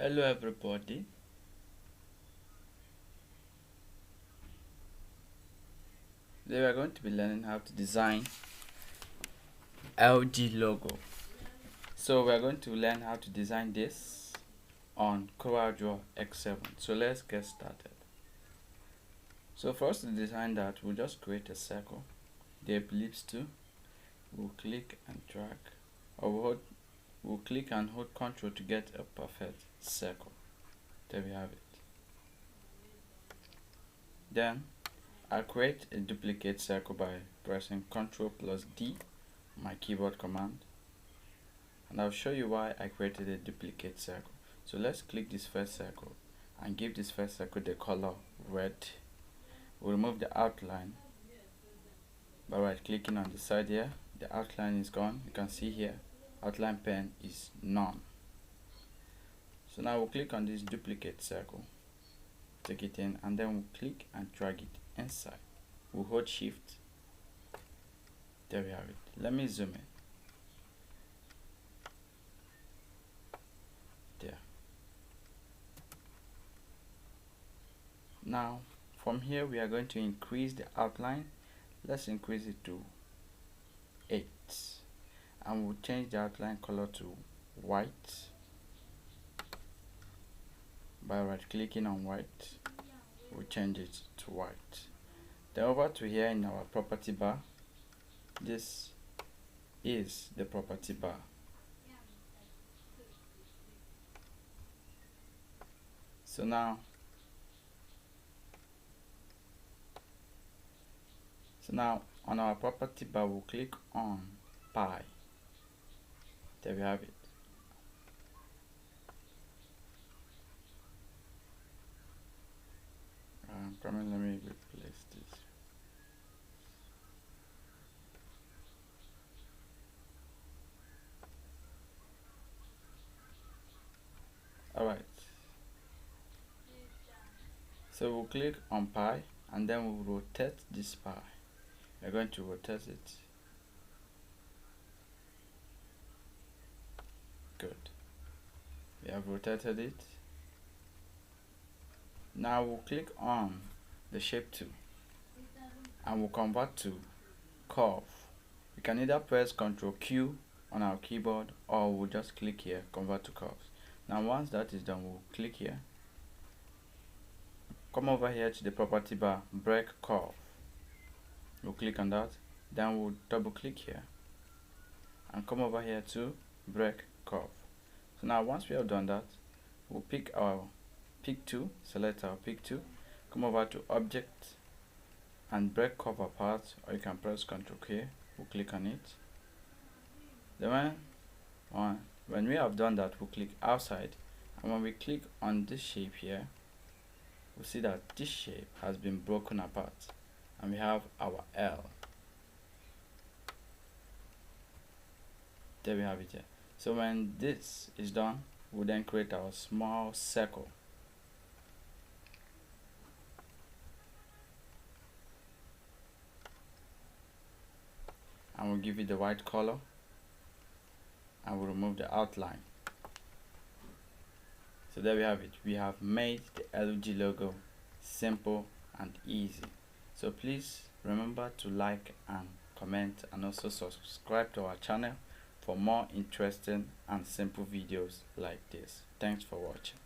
Hello everybody. Today we are going to be learning how to design LG logo. So we are going to learn how to design this on CorelDRAW X7. So let's get started. So for us to design that, we'll just create a circle, the ellipse tool. We'll click and drag, or we'll click and hold Ctrl to get a perfect circle. There we have it. Then I'll create a duplicate circle by pressing Ctrl plus D, my keyboard command, and I'll show you why I created a duplicate circle. So let's click this first circle and give this first circle the color red. We'll remove the outline by right clicking on the side here. The outline is gone. You can see here outline pen is none. So now we'll click on this duplicate circle, take it in, and then we'll click and drag it inside. We'll hold shift. There we have it. Let me zoom in. There. Now from here we are going to increase the outline. Let's increase it to 8, and we'll change the outline color to white by right clicking on white. We'll change it to white. Then over to here in our property bar, this is the property bar. So now on our property bar, we'll click on pi. There we have it. Let me replace this. Alright. So we'll click on pi and then we'll rotate this pi. We're going to rotate it. Good. We have rotated it. Now we'll click on the shape tool and we'll convert to curve. We can either press Ctrl Q on our keyboard or we'll just click here, convert to curves. Now once that is done, we'll click here, come over here to the property bar, break curve. We'll click on that, then we'll double click here and come over here to break curve. So now once we have done that, we'll pick our pick tool, select our pick tool, come over to object and break curve apart, or you can press Ctrl K. We'll click on it. Then when we have done that, we'll click outside, and when we click on this shape here, we'll see that this shape has been broken apart and we have our L. There we have it here. So when this is done, we'll then create our small circle. And we'll give it the white color and we'll remove the outline. So there we have it. We have made the LG logo simple and easy. So please remember to like and comment and also subscribe to our channel for more interesting and simple videos like this. Thanks for watching.